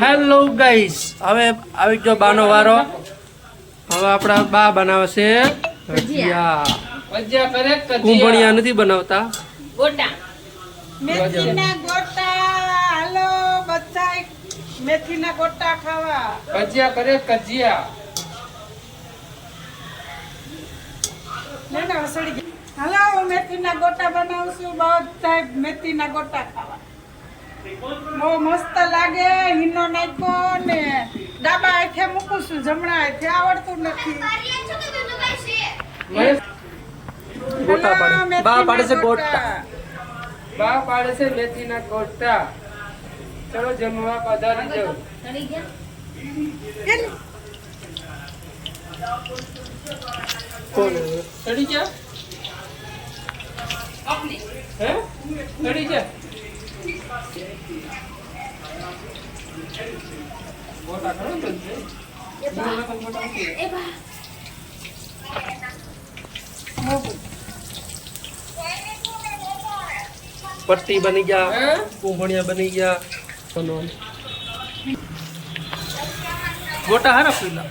Hello guys, હવે આવી ગયો બાનો વારો. હવે આપણા બા બનાવે છે ભજીયા. કુંભણિયા નથી બનાવતા, ગોટા. મેથીના ગોટા. હાલો બધાય મેથીના ગોટા ખાવા. કજિયા કરે કજિયા. લેના વસડી ગઈ. હાલો હું મેથીના ગોટા બનાવું છું. બધાય મેથીના ગોટા ખાવા. બહુ મસ્ત લાગે. હિનો નાખ્યો ને ડાબા હાથે મૂકું છું, જમણા હાથે આવડતું નથી. ગોટા પાડે, બા પાડે છે ગોટા. ગોટા. બા પાડે છે મેથીના ગોટા. ચલો જમવા પધારી જાઓ. ચડી ગયા? કોણ ચડી ગયા? આપને. હે ચડી ગયા? ગોટા ખરો ને? એ બા. પટ્ટી બની ગયા, કુંભણિયા બની ગયા. ગોટા હારા પીલા.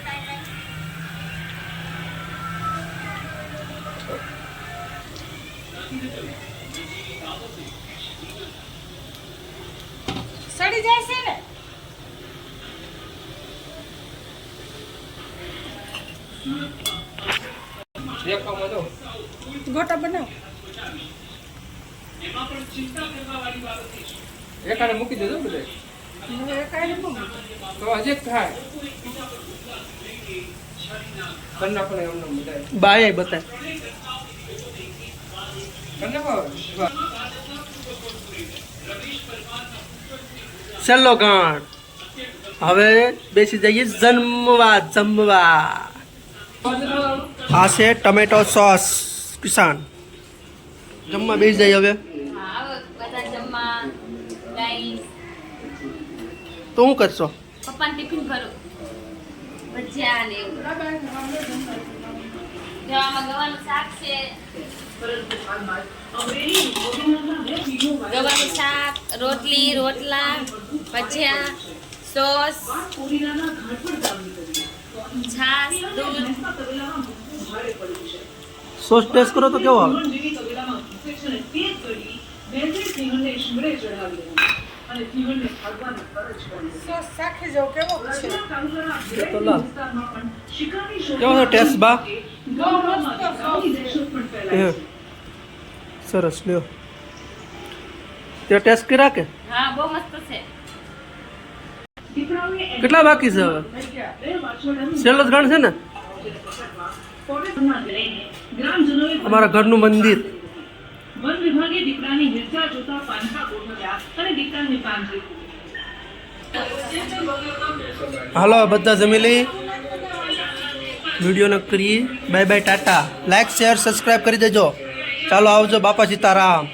સડી જાય છે ને? દેખામાં જો ગોટા બનાવ. એકાને મૂકી દેજો બધે તો હજી થાય. બાય બતાય ચલો ગાંઠ. હવે બેસી જઈએ જમવા. આ છે ટમેટો સોસ. કિસાન જમવા બેસી જાય. હવે આવો બધા જમવા. ગાઈસ, તો શું કરશો? પપ્પાને ટિફિન ભરો. ભજીયા ને એવું. જો આમાં ગવાનું શાક છે. ગવાનું શાક, રોટલી, રોટલા, ભજીયા, સોસ, છાશ, દૂધ. સોસ ટેસ્ટ કરો તો કેવો આવે? સોસ ચાખી જાવ કેવો છે. તો લાલ કેવો છે ટેસ્ટ બા? બહુ મસ્ત સોસ છે. સરસ લ્યો. તે ટેસ્ટ કર્યા કે? હા, બહુ મસ્ત છે. કેટલા બાકી છે હવે? છેલ્લો જ ગણ છે ને? અમારા ઘરનું મંદિર. વન વિભાગે દીકરાની હિંસા જોતા પાંખા ગોઠવ્યા અને દીકરાને પાંજરે. હાલો બધા જમી લઈ. વિડીયોને કરીએ bye bye Tata. Like share subscribe કરી દેજો. ચાલો આવજો. બાપા સીતારામ.